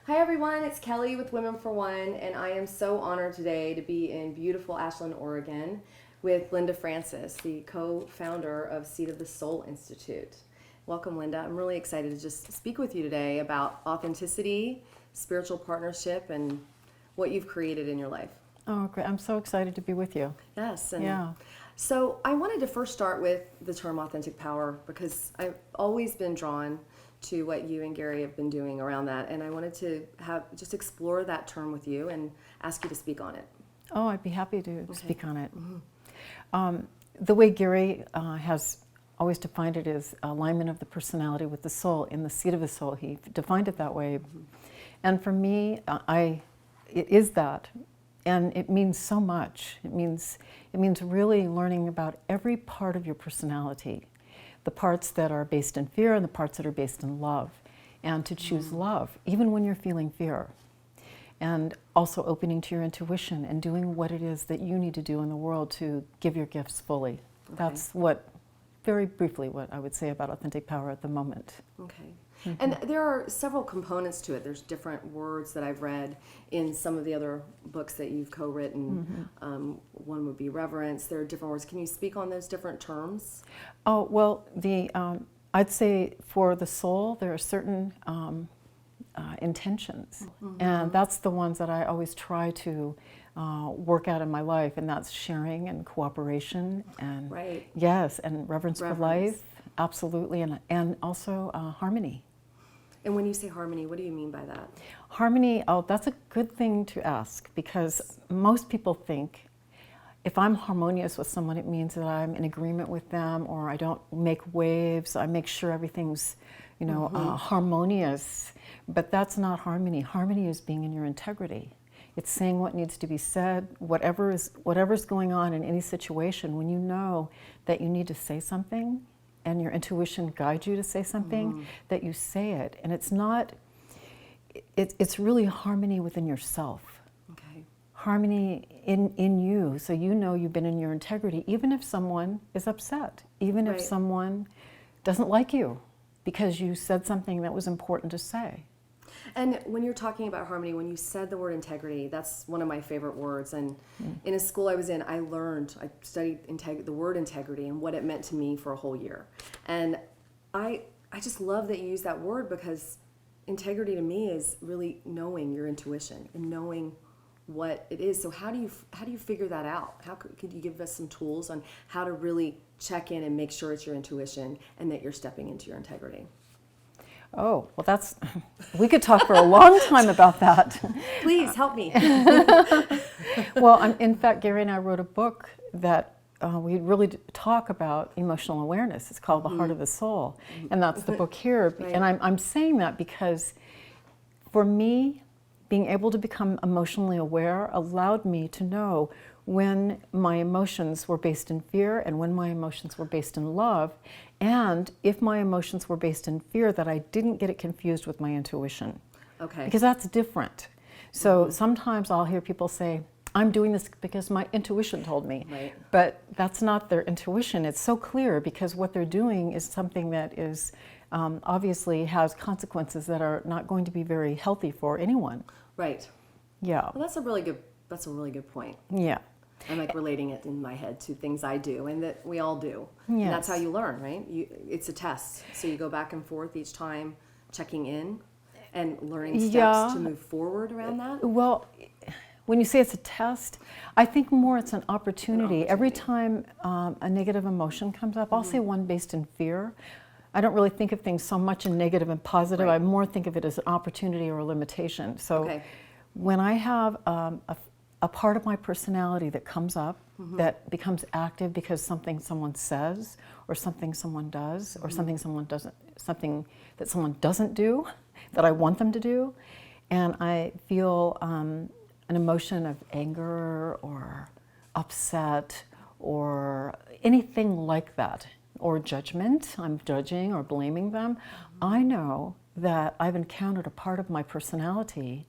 Hi everyone, it's Kelly with Women for One, and I am so honored today to be in beautiful Ashland, Oregon with Linda Francis, the co-founder of Seat of the Soul Institute. Welcome, Linda. I'm really excited to just speak with you today about authenticity, spiritual partnership, and what you've created in your life. Oh, great. I'm so excited to be with you. Yes. Yeah. So I wanted to first start with the term authentic power because I've always been drawn to what you and Gary have been doing around that, and I wanted to just explore that term with you and ask you to speak on it. Oh, I'd be happy to speak on it. Mm-hmm. The way Gary has always defined it is alignment of the personality with the soul. In the seat of the soul, he defined it that way. Mm-hmm. And for me, it is that. And it means so much. It means really learning about every part of your personality, the parts that are based in fear and the parts that are based in love, and to choose love, even when you're feeling fear. And also opening to your intuition and doing what it is that you need to do in the world to give your gifts fully. Okay. That's very briefly, what I would say about authentic power at the moment. Okay. Mm-hmm. And there are several components to it. There's different words that I've read in some of the other books that you've co-written. Mm-hmm. One would be reverence. There are different words. Can you speak on those different terms? Oh, well, I'd say for the soul, there are certain intentions. Mm-hmm. And that's the ones that I always try to work out in my life, and that's sharing and cooperation and right. Yes, and reverence for life, absolutely, and also harmony. And when you say harmony, what do you mean by that? Harmony, that's a good thing to ask, because most people think if I'm harmonious with someone, it means that I'm in agreement with them, or I don't make waves, I make sure everything's, harmonious. But that's not harmony. Harmony is being in your integrity. It's saying what needs to be said, whatever's going on in any situation. When you know that you need to say something, and your intuition guides you to say something, that you say it. And it's really harmony within yourself. Okay. Harmony in you, so you know you've been in your integrity, even if someone is upset, even if someone doesn't like you, because you said something that was important to say. And when you're talking about harmony, when you said the word integrity, that's one of my favorite words. And in a school I was in, I studied the word integrity and what it meant to me for a whole year. And I just love that you use that word, because integrity to me is really knowing your intuition and knowing what it is. So how do you figure that out? How could you give us some tools on how to really check in and make sure it's your intuition and that you're stepping into your integrity? Oh, well, we could talk for a long time about that. Please help me. Well, in fact, Gary and I wrote a book that we really talk about emotional awareness. It's called The Heart of the Soul, and that's the book here. Right. And I'm saying that because for me, being able to become emotionally aware allowed me to know when my emotions were based in fear and when my emotions were based in love, and if my emotions were based in fear, that I didn't get it confused with my intuition. Okay. Because that's different. So sometimes I'll hear people say, I'm doing this because my intuition told me. Right. But that's not their intuition. It's so clear, because what they're doing is something that is obviously has consequences that are not going to be very healthy for anyone. Right. Yeah. Well, that's a really good point. Yeah. I'm like relating it in my head to things I do and that we all do. Yes. And that's how you learn, right? It's a test. So you go back and forth each time, checking in and learning steps to move forward around that. Well, when you say it's a test, I think more it's an opportunity. Every time a negative emotion comes up, I'll say one based in fear. I don't really think of things so much in negative and positive. I more think of it as an opportunity or a limitation. So when I have a part of my personality that comes up, that becomes active because something someone says, or something someone does, or something that someone doesn't do, that I want them to do, and I feel an emotion of anger or upset or anything like that, or judgment, I'm judging or blaming them, I know that I've encountered a part of my personality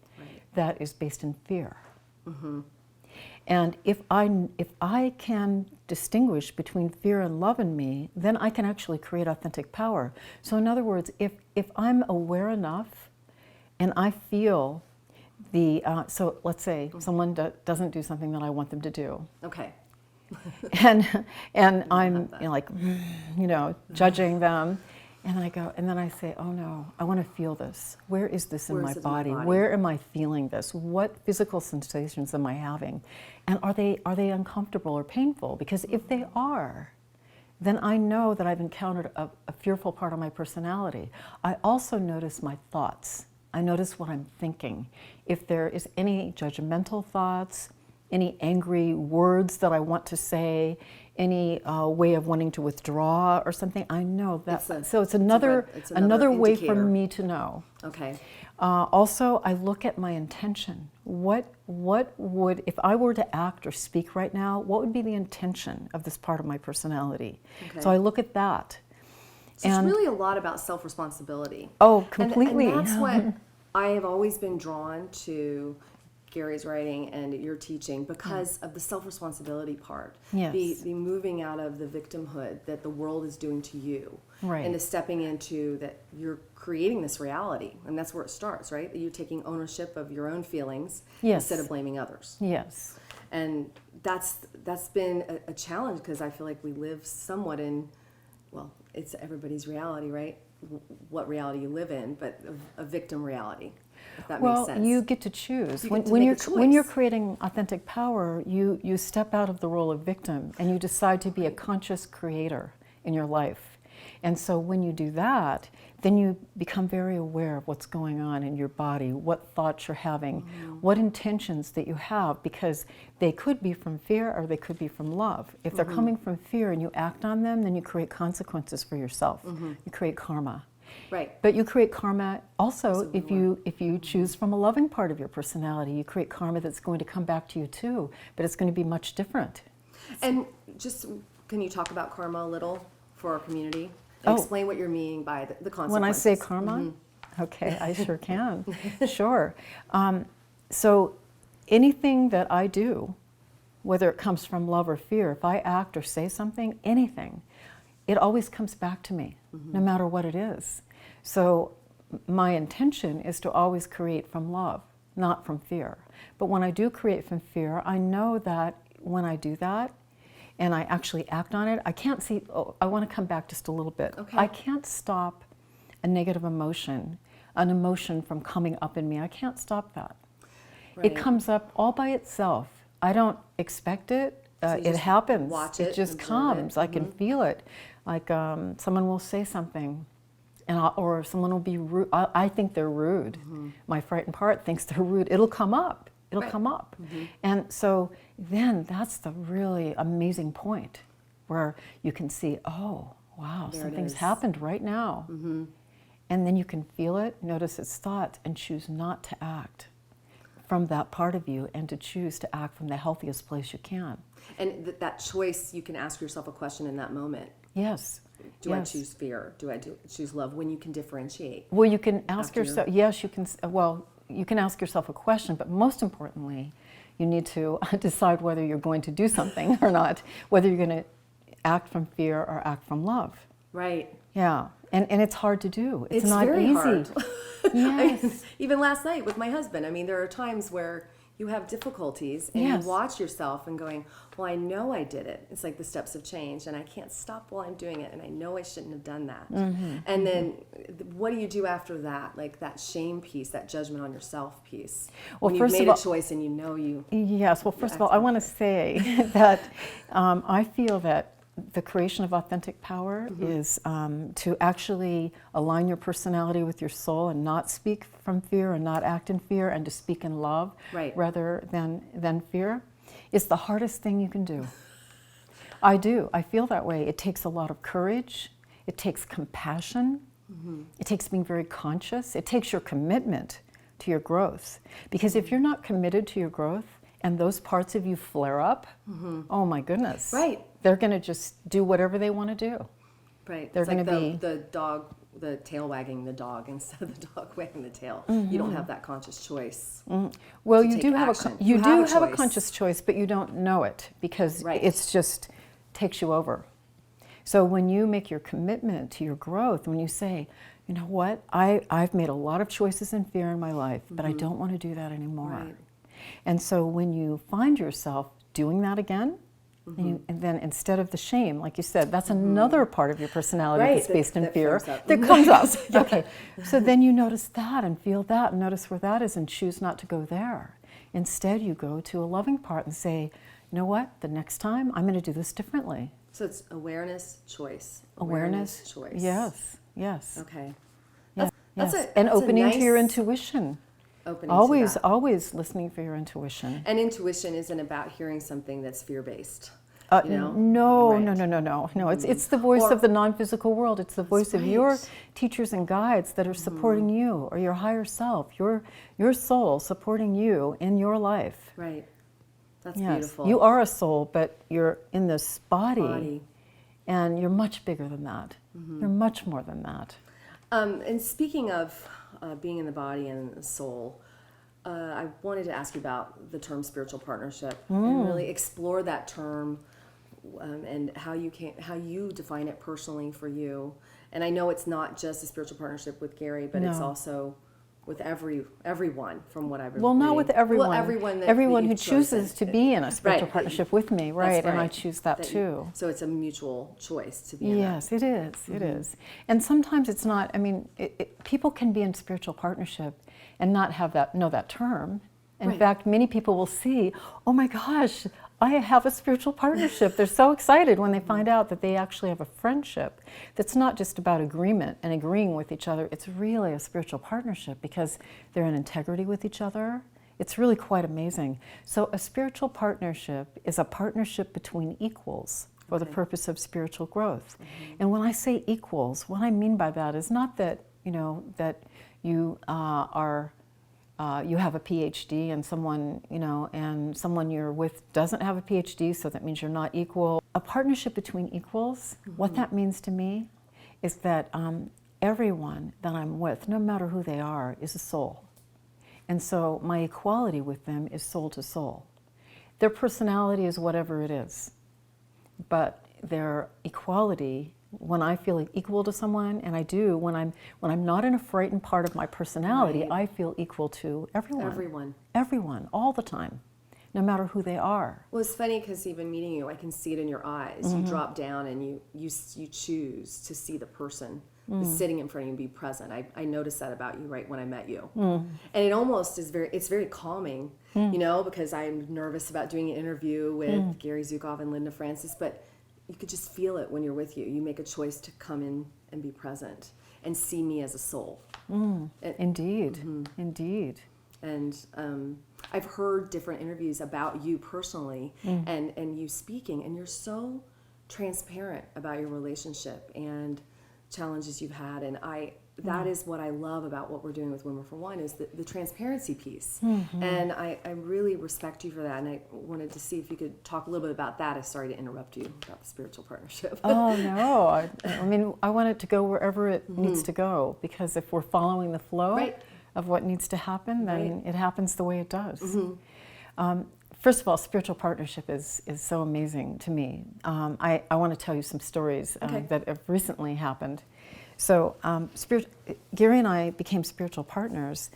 that is based in fear. And if I can distinguish between fear and love in me, then I can actually create authentic power. So in other words, if I'm aware enough and I feel so let's say someone doesn't do something that I want them to do. Okay. and I'm judging them, and I go, and then I say, oh no, I want to feel this. Where is this in my body? Where am I feeling this? What physical sensations am I having? And are they uncomfortable or painful? Because if they are, then I know that I've encountered a fearful part of my personality. I also notice my thoughts. I notice what I'm thinking. If there is any judgmental thoughts, any angry words that I want to say, any way of wanting to withdraw or something, I know that. So it's another way for me to know. Okay. Also, I look at my intention. What would, if I were to act or speak right now, what would be the intention of this part of my personality? Okay. So I look at that. So it's really a lot about self-responsibility. Oh, completely. And that's what I have always been drawn to Gary's writing and your teaching because of the self-responsibility part. Yes. The moving out of the victimhood that the world is doing to you. Right. And the stepping into that you're creating this reality. And that's where it starts, right? That you're taking ownership of your own feelings instead of blaming others. Yes. And that's been a challenge because I feel like we live somewhat in, well, it's everybody's reality, right? What reality you live in, but a victim reality. If that makes sense. Well, you get to choose. When you're creating authentic power, you step out of the role of victim and you decide to be a conscious creator in your life. And so when you do that, then you become very aware of what's going on in your body, what thoughts you're having, what intentions that you have, because they could be from fear or they could be from love. If they're coming from fear and you act on them, then you create consequences for yourself. You create karma. Right. But you create karma also if you choose from a loving part of your personality. You create karma that's going to come back to you too, but it's going to be much different. And just, can you talk about karma a little for our community? Explain what you're meaning by the consequences. When I say karma? Okay, I sure can. Sure. So anything that I do, whether it comes from love or fear, if I act or say something, anything, it always comes back to me, no matter what it is. So my intention is to always create from love, not from fear. But when I do create from fear, I know that when I do that, and I actually act on it, I can't see, I want to come back just a little bit. Okay. I can't stop a negative emotion, an emotion from coming up in me. I can't stop that. Right. It comes up all by itself. I don't expect it. So it happens. Watch it just comes. I can feel it. Like someone will say something, or someone will be rude. I think they're rude. My frightened part thinks they're rude. It'll come up. It'll come up. And so then that's the really amazing point where you can see, oh, wow, something's happened right now. And then you can feel it, notice its thoughts, and choose not to act from that part of you and to choose to act from the healthiest place you can. And that choice, you can ask yourself a question in that moment. Yes. Do I choose fear? Do I choose love? When you can differentiate. Well, you can ask yourself, yes, you can, you can ask yourself a question, but most importantly, you need to decide whether you're going to do something or not, whether you're going to act from fear or act from love. Right. Yeah, and it's hard to do. It's not very easy. Hard. Yes. Even last night with my husband, I mean, there are times where you have difficulties and you watch yourself and going, well, I know I did it. It's like the steps have changed and I can't stop while I'm doing it and I know I shouldn't have done that. And then what do you do after that? Like that shame piece, that judgment on yourself piece. Well, when you've made a choice and you know you... Yes, well, first of all, I want to say that I feel that the creation of authentic power is to actually align your personality with your soul and not speak from fear and not act in fear and to speak in love rather than fear. It's the hardest thing you can do. I feel that way. It takes a lot of courage. It takes compassion. It takes being very conscious. It takes your commitment to your growth. Because if you're not committed to your growth and those parts of you flare up, oh my goodness. Right. They're going to just do whatever they want to do. Right. They're it's going like to be the dog, the tail wagging the dog instead of the dog wagging the tail. You don't have that conscious choice. Well, you do have a choice. conscious choice, but you don't know it because it's just takes you over. So when you make your commitment to your growth, when you say, you know what, I've made a lot of choices in fear in my life, but I don't want to do that anymore. Right. And so when you find yourself doing that again, and then instead of the shame, like you said, that's another part of your personality Right, that's based in that fear flares up. that comes up. Okay, so then you notice that and feel that and notice where that is and choose not to go there. Instead, you go to a loving part and say, you know what, the next time I'm going to do this differently. So it's awareness, choice. Awareness, choice. Yes, yes. Okay. Yes, That's yes. a And that's a opening to your nice intuition. opening Always, to that. always listening for your intuition. And intuition isn't about hearing something that's fear-based. You know? No, Right. no. It's the voice Or- of the non-physical world. It's the voice of your right. teachers and guides that are supporting you, or your higher self, your soul supporting you in your life. Right. That's Yes, beautiful. you are a soul, but you're in this body, Body. and you're much bigger than that. You're much more than that. And speaking of being in the body and the soul, I wanted to ask you about the term spiritual partnership and really explore that term and how you define it personally for you. And I know it's not just a spiritual partnership with Gary, but it's No. also with everyone from what I've been Well, not reading. with everyone. Well, everyone who you've chooses chosen. to be in a spiritual Right. partnership with me, right? That's And I right. choose that too. So it's a mutual choice to be in that. Yes, it is. It is. And sometimes it's not. I mean, people can be in spiritual partnership and not know that term. In Right. fact, many people will see, oh my gosh, I have a spiritual partnership. They're so excited when they find out that they actually have a friendship that's not just about agreement and agreeing with each other. It's really a spiritual partnership because they're in integrity with each other. It's really quite amazing. So a spiritual partnership is a partnership between equals for the Okay. purpose of spiritual growth. And when I say equals, what I mean by that is not that, that you you have a PhD and someone you're with doesn't have a PhD, so that means you're not equal. A partnership between equals, what that means to me is that everyone that I'm with, no matter who they are, is a soul. And so my equality with them is soul to soul. Their personality is whatever it is, but their equality, when I feel equal to someone, and I do, when I'm not in a frightened part of my personality, Right. I feel equal to everyone. Everyone. Everyone, all the time, no matter who they are. Well, it's funny because even meeting you, I can see it in your eyes. You drop down and you choose to see the person who's sitting in front of you and be present. I noticed that about you right when I met you. And it almost is very calming, because I'm nervous about doing an interview with Gary Zukav and Francis, but you could just feel it when you're with you. You make a choice to come in and be present and see me as a soul. Indeed, indeed. And I've heard different interviews about you personally and you speaking, and you're so transparent about your relationship and challenges you've had. And that is what I love about what we're doing with Women for One is the transparency piece. And I really respect you for that. And I wanted to see if you could talk a little bit about that. I'm sorry to interrupt you about the spiritual partnership. Oh, no. I mean, I want it to go wherever it needs to go, because if we're following the flow Right. of what needs to happen, then Right. it happens the way it does. First of all, spiritual partnership is so amazing to me. I want to tell you some stories Okay. that have recently happened. So Gary and I became spiritual partners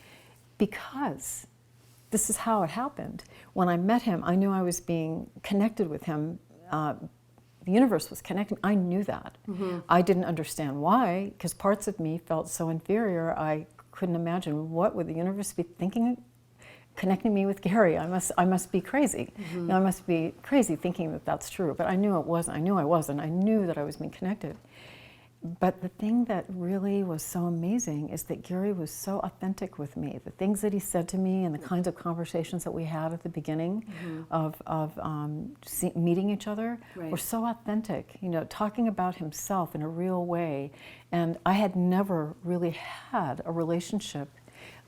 because this is how it happened. When I met him, I knew I was being connected with him. The universe was connecting. I knew that. I didn't understand why, because parts of me felt so inferior. I couldn't imagine what would the universe be thinking, connecting me with Gary. I must be crazy. I must be crazy thinking that that's true. But I knew it wasn't. I knew I wasn't. I knew that I was being connected. But the thing that really was so amazing is that Gary was so authentic with me. The things that he said to me and the kinds of conversations that we had at the beginning of meeting each other were so authentic, talking about himself in a real way. And I had never really had a relationship,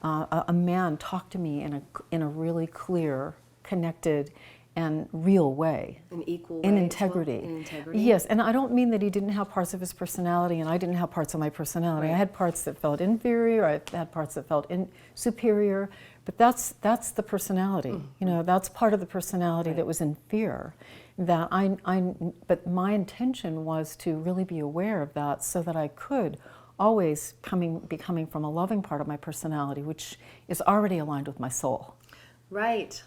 a man talk to me in a really clear, connected, and real way. An equal way. In as well? integrity. In integrity. Yes, and I don't mean that he didn't have parts of his personality and I didn't have parts of my personality. Right. I had parts that felt inferior, I had parts that felt superior, but that's the personality. That's part of the personality that was in fear. that but my intention was to really be aware of that so that I could always be coming from a loving part of my personality, which is already aligned with my soul. Right.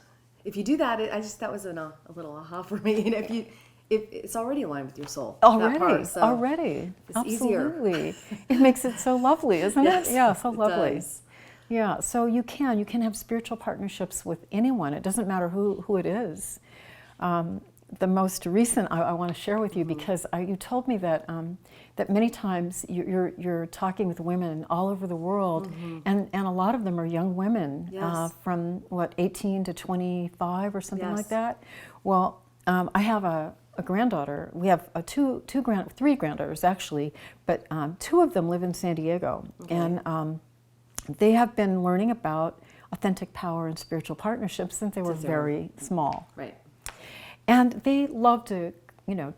If you do that, that was a little aha for me. You know, if it's already aligned with your soul. Already, that part, so already. it's Absolutely. It makes it so lovely, isn't Yes, it? Yeah, so lovely. It does. Yeah, so you can have spiritual partnerships with anyone. It doesn't matter who it is. The most recent I want to share with you, because you told me that that many times you're talking with women all over the world, and a lot of them are young women, Yes. from 18 to 25 or something Yes. like that. Well, I have a granddaughter. We have three granddaughters actually, but two of them live in San Diego, and they have been learning about authentic power and spiritual partnerships since they were very small. Right. And they love to,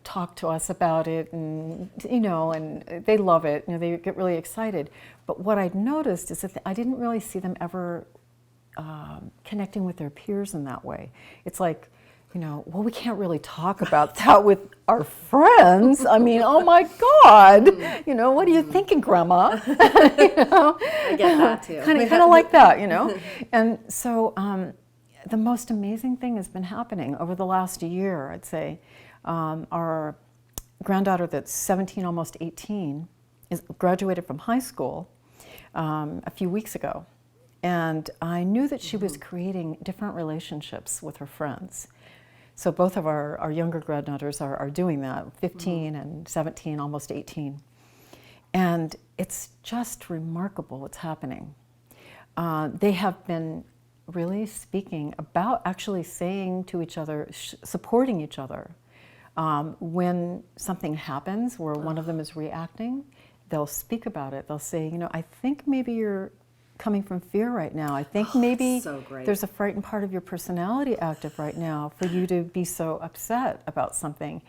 talk to us about it, and and they love it. They get really excited. But what I'd noticed is that I didn't really see them ever connecting with their peers in that way. It's like, well, we can't really talk about that with our friends. I mean, oh my God, what are you thinking, Grandma? I get that too. Kind of like that, And so the most amazing thing has been happening over the last year, I'd say. Our granddaughter that's 17, almost 18, graduated from high school a few weeks ago. And I knew that she was creating different relationships with her friends. So both of our younger granddaughters are doing that, 15 and 17, almost 18. And it's just remarkable what's happening. They have been really speaking about actually saying to each other, supporting each other. When something happens where one of them is reacting, they'll speak about it. They'll say, I think maybe you're coming from fear right now. I think maybe so great. There's a frightened part of your personality active right now for you to be so upset about something.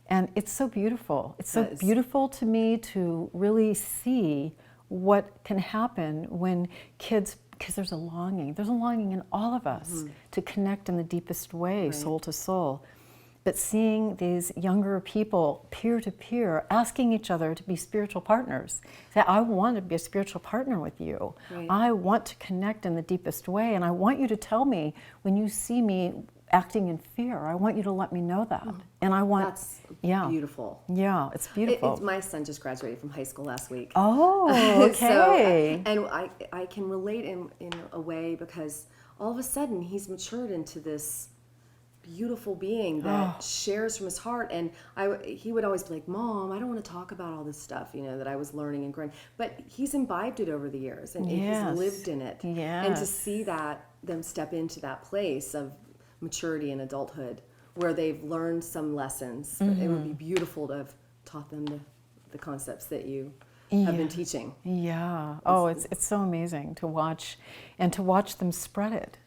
And it's so beautiful. It's so beautiful to me to really see what can happen when kids, because there's a longing in all of us to connect in the deepest way, soul to soul. But seeing these younger people, peer to peer, asking each other to be spiritual partners. Say, I want to be a spiritual partner with you. Right. I want to connect in the deepest way, and I want you to tell me when you see me acting in fear. I want you to let me know that. And I want... That's beautiful. Yeah, it's beautiful. My son just graduated from high school last week. Oh, okay. And I can relate in a way because all of a sudden he's matured into this beautiful being that shares from his heart. And he would always be like, Mom, I don't want to talk about all this stuff, that I was learning and growing. But he's imbibed it over the years, and he's lived in it. Yes. And to see them step into that place of maturity and adulthood where they've learned some lessons, it would be beautiful to have taught them the concepts that you have been teaching. Yeah. Oh, it's so amazing to watch, and to watch them spread it.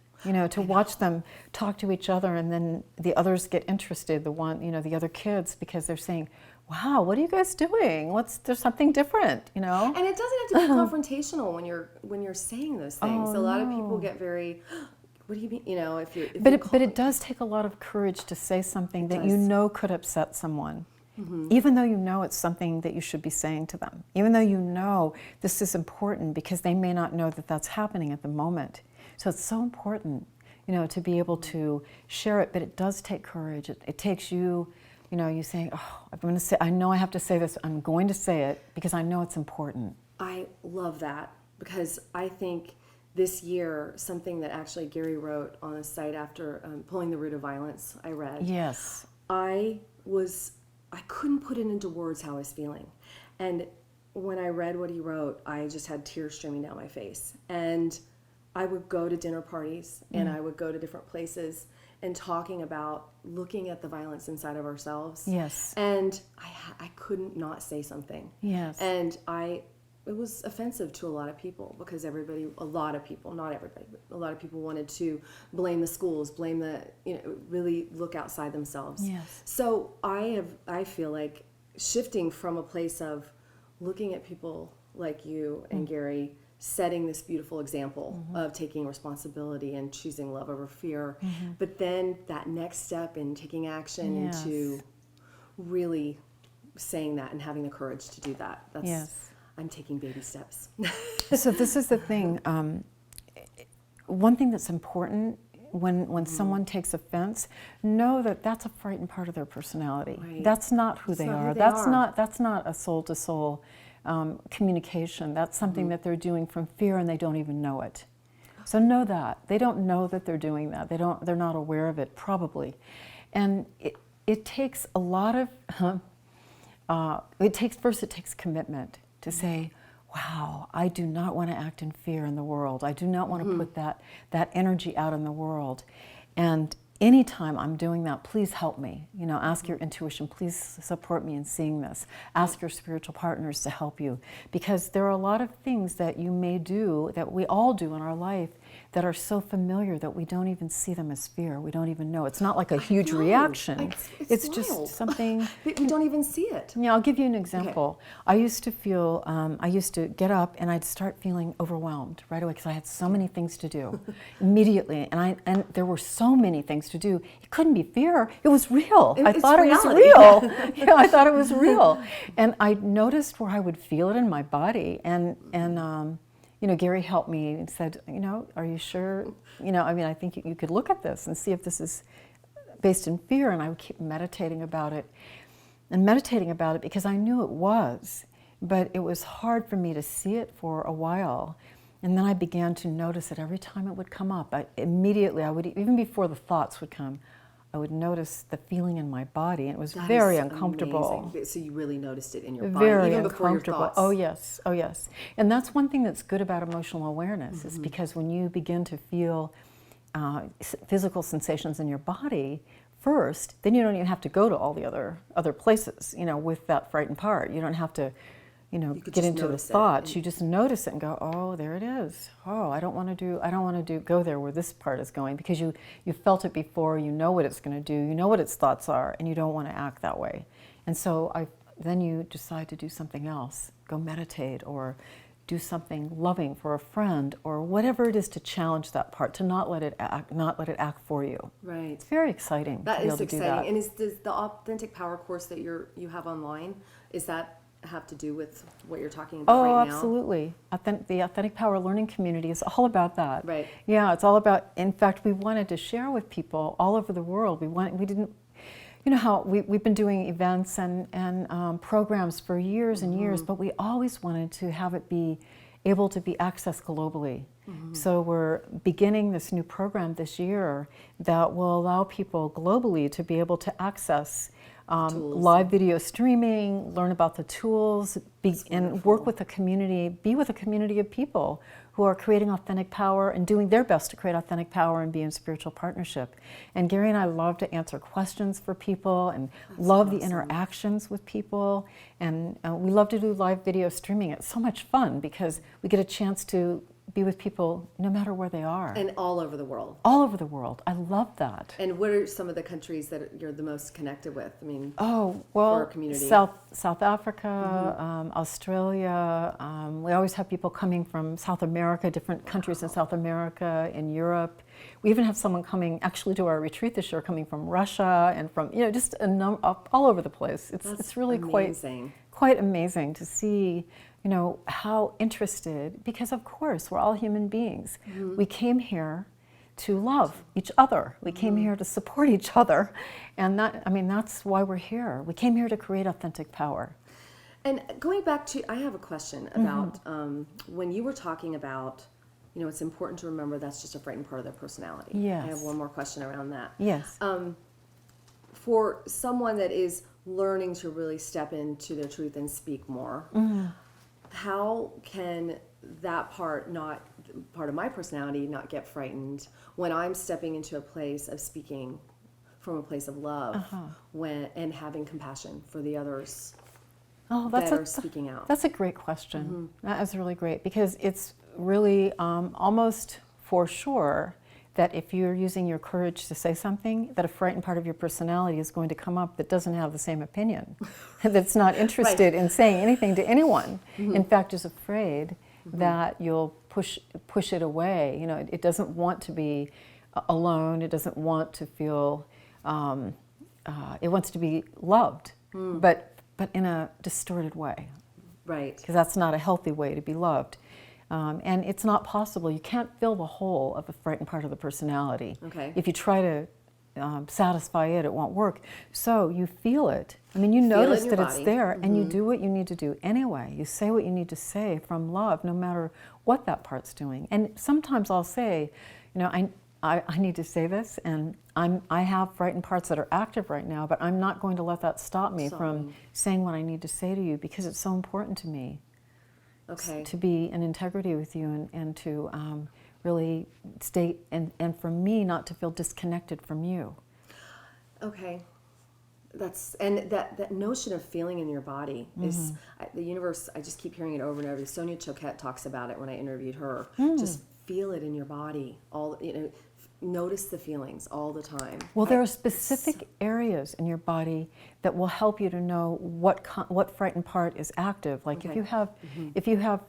To watch them talk to each other, and then the others get interested, the other kids, because they're saying, wow, what are you guys doing? There's something different, And it doesn't have to be confrontational when you're saying those things. A lot of people get very, what do you mean, But it does take a lot of courage to say something that could upset someone. Even though it's something that you should be saying to them. Even though this is important, because they may not know that that's happening at the moment. So it's so important, to be able to share it, but it does take courage. It takes you, you saying, I'm going to say, I know I have to say this, I'm going to say it because I know it's important. I love that, because I think this year, something that actually Gary wrote on a site after Pulling the Root of Violence, I read. Yes. I couldn't put it into words how I was feeling. And when I read what he wrote, I just had tears streaming down my face. And I would go to dinner parties and I would go to different places and talking about looking at the violence inside of ourselves. Yes. And I couldn't not say something. Yes. And it was offensive to a lot of people, because a lot of people, not everybody, but a lot of people wanted to blame the schools, really look outside themselves. Yes. So I feel like shifting from a place of looking at people like you and Gary setting this beautiful example of taking responsibility and choosing love over fear, but then that next step in taking action into really saying that and having the courage to do that. That's I'm taking baby steps. So this is the thing. One thing that's important when someone takes offense, know that that's a frightened part of their personality. Right. That's not who they are. That's not a soul-to-soul communication. That's something that they're doing from fear, and they don't even know it. So know that they don't know that they're doing that. They're not aware of it, probably, and it takes a lot of. It takes commitment to say, wow, I do not want to act in fear in the world. I do not want to put that energy out in the world. And anytime I'm doing that, please help me. Ask your intuition, please support me in seeing this. Ask your spiritual partners to help you. Because there are a lot of things that you may do, that we all do in our life, that are so familiar that we don't even see them as fear. We don't even know. It's not like a huge reaction. It's just something. We don't even see it. Yeah, I'll give you an example. Okay. I used to get up and I'd start feeling overwhelmed right away because I had so many things to do immediately. And there were so many things to do. It couldn't be fear. It was real. I thought it was real. Yeah, I thought it was real. And I noticed where I would feel it in my body. And Gary helped me and said, are you sure? I think you could look at this and see if this is based in fear. And I would keep meditating about it because I knew it was, but it was hard for me to see it for a while. And then I began to notice it every time it would come up. Even before the thoughts would come, I would notice the feeling in my body, and it was very uncomfortable. Amazing. So you really noticed it in your body, even before your thoughts. Oh yes. And that's one thing that's good about emotional awareness, is because when you begin to feel physical sensations in your body first, then you don't even have to go to all the other places, with that frightened part. You don't have to, get into the thoughts. You just notice it and go, oh, there it is. Oh, I don't want to go there where this part is going, because you felt it before, you know what it's going to do, you know what its thoughts are, and you don't want to act that way. And so then you decide to do something else, go meditate or do something loving for a friend or whatever it is to challenge that part, to not let it act for you. Right. It's very exciting. That is exciting. Do that. And is the Authentic Power course that you have online, is that have to do with what you're talking about right now? Oh, absolutely. The Authentic Power Learning Community is all about that. Right. Yeah, it's all about, in fact, we wanted to share with people all over the world. We didn't, how we've been doing events and programs for years and years, but we always wanted to have it be able to be accessed globally. So we're beginning this new program this year that will allow people globally to be able to access live video streaming, learn about the tools, and work with a community, be with a community of people who are creating authentic power and doing their best to create authentic power and be in spiritual partnership. And Gary and I love to answer questions for people and love the interactions with people. And we love to do live video streaming. It's so much fun because we get a chance to be with people no matter where they are. And all over the world. All over the world. I love that. And what are some of the countries that you're the most connected with? I mean, for our community. South Africa, Australia. We always have people coming from South America, different countries in South America, in Europe. We even have someone coming actually to our retreat this year, coming from Russia and from, just all over the place. It's really amazing. quite amazing to see how interested, because of course we're all human beings. We came here to love each other. We came here to support each other. And that's why we're here. We came here to create authentic power. And going back to, I have a question about when you were talking about, it's important to remember that's just a frightened part of their personality. Yes. I have one more question around that. Yes. For someone that is learning to really step into their truth and speak more, how can that part of my personality not get frightened when I'm stepping into a place of speaking from a place of love and having compassion for the others that are speaking out? That's a great question. That is really great, because it's really almost for sure that if you're using your courage to say something, that a frightened part of your personality is going to come up that doesn't have the same opinion, that's not interested in saying anything to anyone. In fact, is afraid that you'll push it away. You know, it doesn't want to be alone. It doesn't want to feel. It wants to be loved, but in a distorted way. Right. Because that's not a healthy way to be loved. And it's not possible. You can't fill the hole of a frightened part of the personality. Okay. If you try to satisfy it, it won't work. So you feel it. I mean, you Feel it notice in that your it's body. there, and you do what you need to do anyway. You say what you need to say from love, no matter what that part's doing. And sometimes I'll say, you know, I need to say this, and I have frightened parts that are active right now, but I'm not going to let that stop me from saying what I need to say to you, because it's so important to me. Okay. To be in integrity with you, and to really stay, and for me not to feel disconnected from you. Okay. That notion of feeling in your body is the universe. I just keep hearing it over and over. Sonia Choquette talks about it when I interviewed her. Just feel it in your body. Notice the feelings all the time. Well, there are specific areas in your body that will help you to know what frightened part is active. Like if you have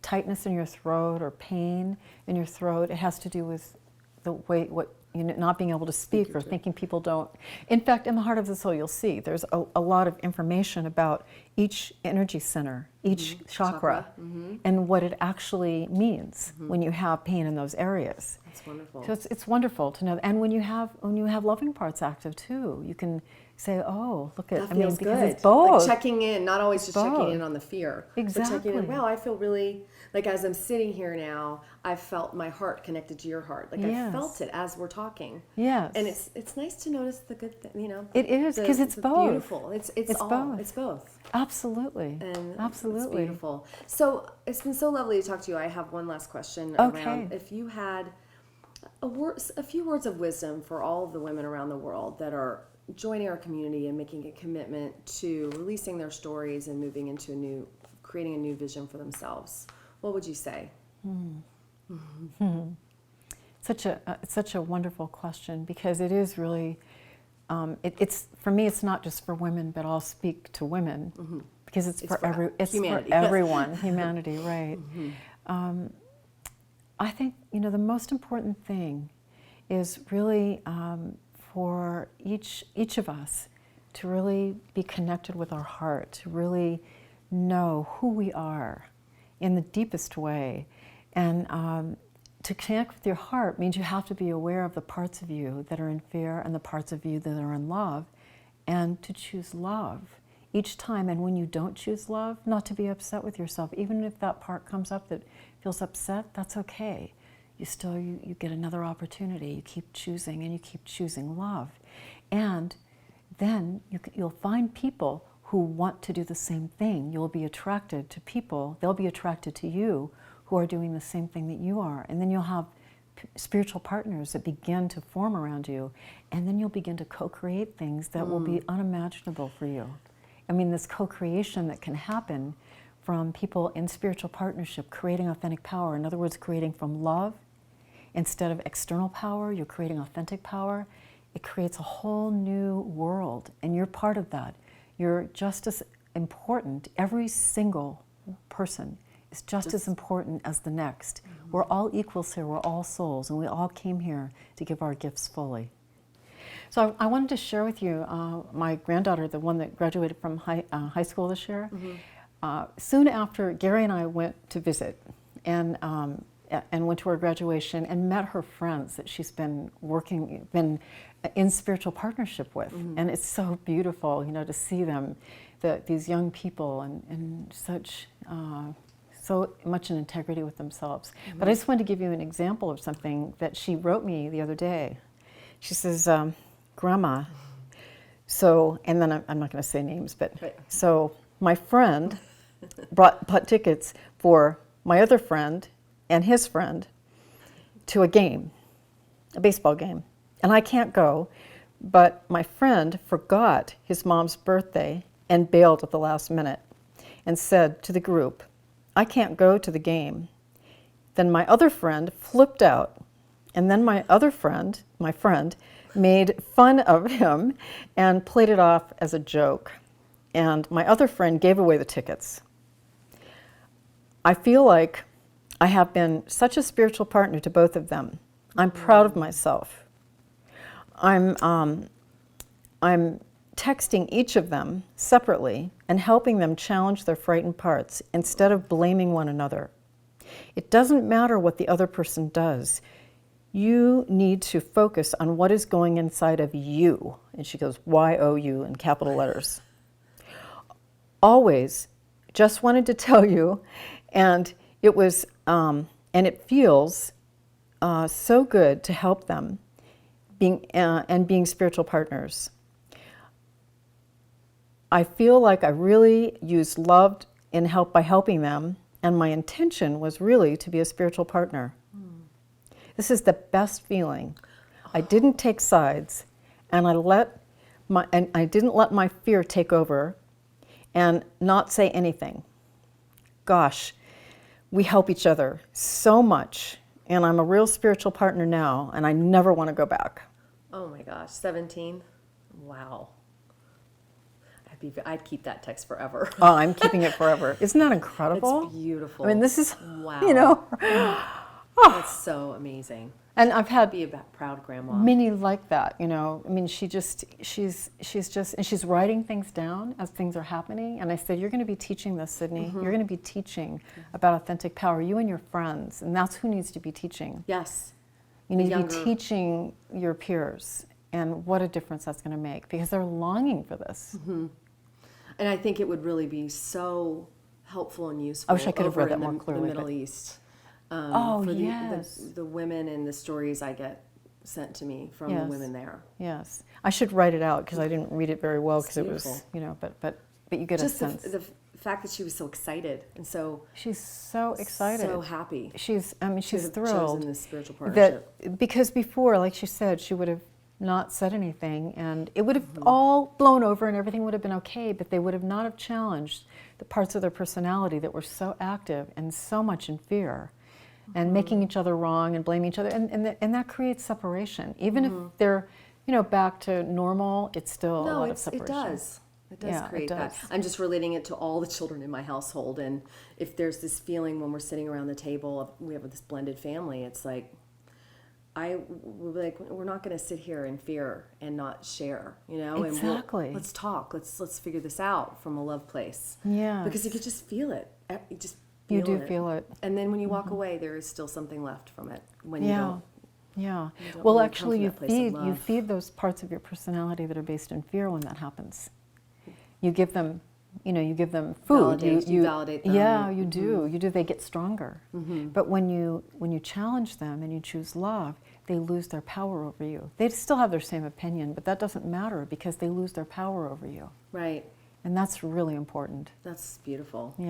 tightness in your throat or pain in your throat, it has to do with the way not being able to speak or thinking people don't. In fact, in the Heart of the Soul, you'll see there's a lot of information about each energy center, each chakra, and what it actually means when you have pain in those areas. That's wonderful. So it's wonderful to know. And when you have loving parts active too, you can say, "Oh, look at." That feels because good. it's both. Like checking in, not always just checking in on the fear. Exactly. But checking in. Wow, I feel really like as I'm sitting here now, I felt my heart connected to your heart. Like I felt it as we're talking. Yes. And it's nice to notice the good thing. You know. It is, because it's both. Beautiful. It's all. both. It's both. Absolutely. And absolutely. It's beautiful. So it's been so lovely to talk to you. I have one last question. Okay. Around if you had a few words of wisdom for all of the women around the world that are joining our community and making a commitment to releasing their stories and moving into creating a new vision for themselves, what would you say? Such a wonderful question, because it is really, it's for me. It's not just for women, but I'll speak to women because it's for humanity. for everyone, humanity, right? I think the most important thing is really for each of us to really be connected with our heart, to really know who we are in the deepest way. And to connect with your heart means you have to be aware of the parts of you that are in fear and the parts of you that are in love, and to choose love each time. And when you don't choose love, not to be upset with yourself. Even if that part comes up that feels upset, that's okay. You get another opportunity. You keep choosing, and you keep choosing love. And then you'll find people who want to do the same thing. You'll be attracted to people. They'll be attracted to you who are doing the same thing that you are. And then you'll have spiritual partners that begin to form around you. And then you'll begin to co-create things that will be unimaginable for you. I mean, this co-creation that can happen from people in spiritual partnership, creating authentic power. In other words, creating from love. Instead of external power, you're creating authentic power. It creates a whole new world, and you're part of that. You're just as important. Every single person is just as important as the next. We're all equals here. We're all souls, and we all came here to give our gifts fully. So I wanted to share with you my granddaughter, the one that graduated from high school this year. Soon after, Gary and I went to visit, and went to her graduation and met her friends that she's been in spiritual partnership with. And it's so beautiful, to see them, these young people, and such, so much in integrity with themselves. But I just wanted to give you an example of something that she wrote me the other day. She says, Grandma, and then I'm not going to say names, but so my friend bought tickets for my other friend and his friend to a baseball game. And I can't go, but my friend forgot his mom's birthday and bailed at the last minute and said to the group, I can't go to the game. Then my other friend flipped out And then my friend, made fun of him and played it off as a joke. And my other friend gave away the tickets. I feel like I have been such a spiritual partner to both of them. I'm proud of myself. I'm texting each of them separately and helping them challenge their frightened parts instead of blaming one another. It doesn't matter what the other person does. You need to focus on what is going inside of you. And she goes, Y-O-U in capital letters. Always, just wanted to tell you, and it was, and it feels so good to help them being spiritual partners. I feel like I really used love by helping them, and my intention was really to be a spiritual partner. This is the best feeling. I didn't take sides, and I didn't let my fear take over and not say anything. Gosh, we help each other so much, and I'm a real spiritual partner now, and I never want to go back. Oh my gosh, 17? Wow. I'd keep that text forever. Oh, I'm keeping it forever. Isn't that incredible? It's beautiful. I mean, this is, wow. you know. That's so amazing. And I've had Be a proud grandma. many like that, you know. I mean, she's writing things down as things are happening. And I said, you're going to be teaching this, Sydney. You're going to be teaching about authentic power, you and your friends. And that's who needs to be teaching. Yes. You need to be teaching your peers. And what a difference that's going to make, because they're longing for this. And I think it would really be so helpful and useful. I wish I could have read that more clearly. The Middle East. Oh, for yes. The women and the stories I get sent to me from the women there. Yes. I should write it out because I didn't read it very well because it was, beautiful. you know, but you get Just a sense. the fact that she was so excited and so She's so excited. so happy. She's Chosen thrilled this spiritual partnership. because before, like she said, she would have not said anything and it would have all blown over and everything would have been okay, but they would have not have challenged the parts of their personality that were so active and so much in fear. And making each other wrong and blaming each other, and that creates separation. Even if they're, you know, back to normal, it's still a lot of separation. It does. It does create that. I'm just relating it to all the children in my household, and if there's this feeling when we're sitting around the table, we have this blended family. It's like we're not going to sit here in fear and not share, you know. Exactly. And let's talk. Let's figure this out from a love place. Yeah. Because you could just feel it. You just. You do feel it. And then when you walk away, there is still something left from it. When you don't. Yeah. don't Well, really actually, come from that place of you love. feed those parts of your personality that are based in fear when that happens. You give them, you give them food. You validate them. Yeah, you do. You do. They get stronger. But when you challenge them and you choose love, they lose their power over you. They still have their same opinion, but that doesn't matter because they lose their power over you. Right. And that's really important. That's beautiful. Yeah.